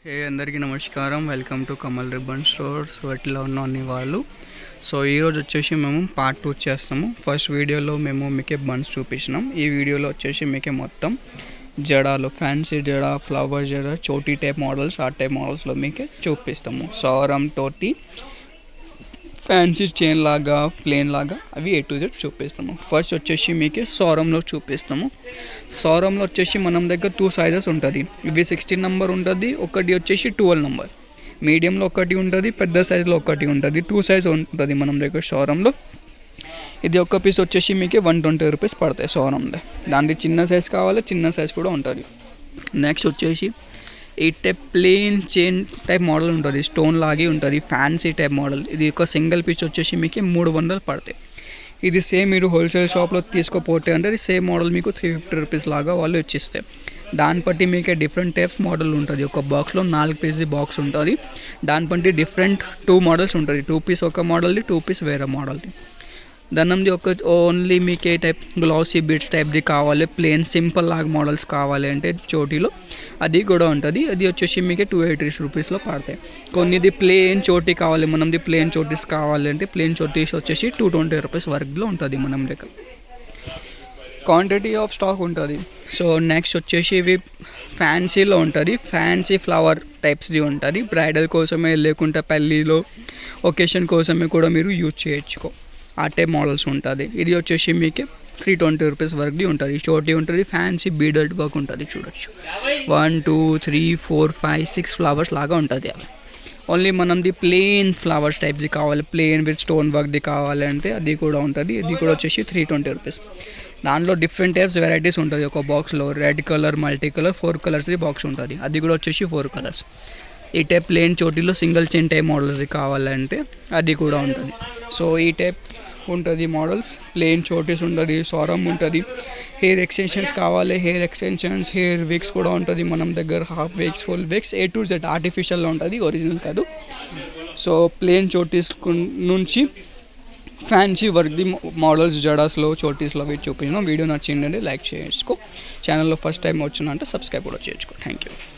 హే అందరికీ నమస్కారం. Welcome to Kamal ribbon store. So ఎట్లా ఉన్నాం అన్ని వాళ్ళు. సో ఈరోజు వచ్చేసి మేము పార్ట్ 2 చేస్తాము. ఫస్ట్ వీడియోలో మేము మీకే బన్స్ చూపించినాం. ఈ వీడియోలో వచ్చేసి మీకే మొత్తం జడాలు, ఫ్యాన్సీ జడ, ఫ్లవర్ జడ, చోటీ టైప్ మోడల్స్, ఆ టైప్ మోడల్స్లో మీకే చూపిస్తాము. సౌరం తోటి ఫ్యాన్సీ చైన్ లాగా, ప్లేన్ లాగా అవి A to Z చూపిస్తాము. ఫస్ట్ వచ్చేసి మీకే సౌరంలో చూపిస్తాము. సౌరంలో వచ్చేసి మనం దగ్గర 2 సైజెస్ ఉంటుంది. ఇవి 16 నెంబర్ ఉంటుంది, ఒకటి వచ్చేసి 12 నెంబర్. మీడియంలో ఒకటి ఉంటుంది, పెద్ద సైజులో ఒకటి ఉంటుంది. 2 సైజ్ ఉంటుంది మనం దగ్గర సౌరంలో. ఇది ఒక పీస్ వచ్చేసి మీకు 120 రూపీస్ పడతాయి సౌరంలో. దానికి చిన్న సైజ్ కావాలి, చిన్న సైజ్ కూడా ఉంటుంది. నెక్స్ట్ వచ్చేసి ఈ type plain chain type model ఉంటుంది, స్టోన్ లాగే ఉంటుంది, ఫ్యాన్సీ టైప్ మోడల్. ఇది ఒక సింగిల్ పీస్ వచ్చేసి మీకు 300 పడతాయి. ఇది సేమ్ మీరు హోల్సేల్ షాప్లో తీసుకోపోతే అంటే సేమ్ మోడల్ మీకు 350 రూపీస్ లాగా వాళ్ళు ఇచ్చిస్తాయి. దాన్ని బట్టి మీకు డిఫరెంట్ టైప్స్ మోడల్ ఉంటుంది. ఒక బాక్స్లో 4 పీస్ బాక్స్ ఉంటుంది. దాన్ని బట్టి డిఫరెంట్ 2 మోడల్స్ ఉంటుంది. 2 పీస్ ఒక మోడల్ది, 2 పీస్ వేరే మోడల్ది. దాని ఒక ఓన్లీ మీకు ఏ టైప్ గ్లాసీ బీడ్స్ టైప్ది కావాలి, ప్లేన్ సింపుల్ లాగా మోడల్స్ కావాలి అంటే చోటీలో అది కూడా ఉంటుంది. అది వచ్చేసి మీకు 280 రూపీస్లో పడతాయి. కొన్నిది ప్లేన్ చోటీ కావాలి, మనది ప్లేన్ చోటీస్ కావాలి అంటే ప్లేన్ చోటీస్ వచ్చేసి 220 రూపీస్ వరకులో ఉంటుంది మనం దగ్గర. క్వాంటిటీ ఆఫ్ స్టాక్ ఉంటుంది. సో నెక్స్ట్ వచ్చేసి ఇవి ఫ్యాన్సీలో ఉంటుంది. ఫ్యాన్సీ ఫ్లవర్ టైప్స్ది ఉంటుంది. బ్రైడల్ కోసమే లేకుంటే పెళ్ళిలో ఒకేషన్ కోసమే కూడా మీరు యూజ్ చేయొచ్చుకో, ఆ టైప్ మోడల్స్ ఉంటుంది. ఇది వచ్చేసి మీకు 320 రూపీస్ వరకు ఉంటుంది. చోటీ ఉంటుంది, ఫ్యాన్సీ బీడెడ్ వర్క్ ఉంటుంది. చూడొచ్చు 1 2 3 4 5 6 ఫ్లవర్స్ లాగా ఉంటుంది. అవి ఓన్లీ మనది ప్లెయిన్ ఫ్లవర్స్ టైప్ది కావాలి, ప్లెయిన్ విత్ స్టోన్ వర్క్ది కావాలి అంటే అది కూడా ఉంటుంది. ఇది కూడా వచ్చేసి 320 రూపీస్. దాంట్లో డిఫరెంట్ టైప్స్ వెరైటీస్ ఉంటుంది. ఒక బాక్స్లో రెడ్ కలర్, మల్టీ కలర్, 4 కలర్స్ది బాక్స్ ఉంటుంది. అది కూడా వచ్చేసి 4 కలర్స్. ఈ టైప్ ప్లేన్ చోటీలో సింగిల్ చైన్ టైప్ మోడల్స్ది కావాలంటే అది కూడా ఉంటుంది. సో ఈ టైప్ ఉంటుంది మోడల్స్. ప్లేన్ చోటీస్ ఉంటుంది, సౌరం ఉంటుంది. హెయిర్ ఎక్స్టెన్షన్స్ కావాలి, హెయిర్ ఎక్స్టెన్షన్స్, హెయిర్ విక్స్ కూడా ఉంటుంది మన దగ్గర. Half wigs, full wigs, A to Z ఆర్టిఫిషియల్లో ఉంటుంది, ఒరిజినల్ కాదు. సో ప్లేన్ చోటీస్ నుంచి ఫ్యాన్సీ వర్క్ది మోడల్స్ జడాస్లో, చోటీస్లో అవి చూపించిన. వీడియో నచ్చిందండి లైక్ చేసుకో. ఛానల్లో ఫస్ట్ టైం వచ్చిందంటే సబ్స్క్రైబ్ కూడా చేసుకో. Thank you.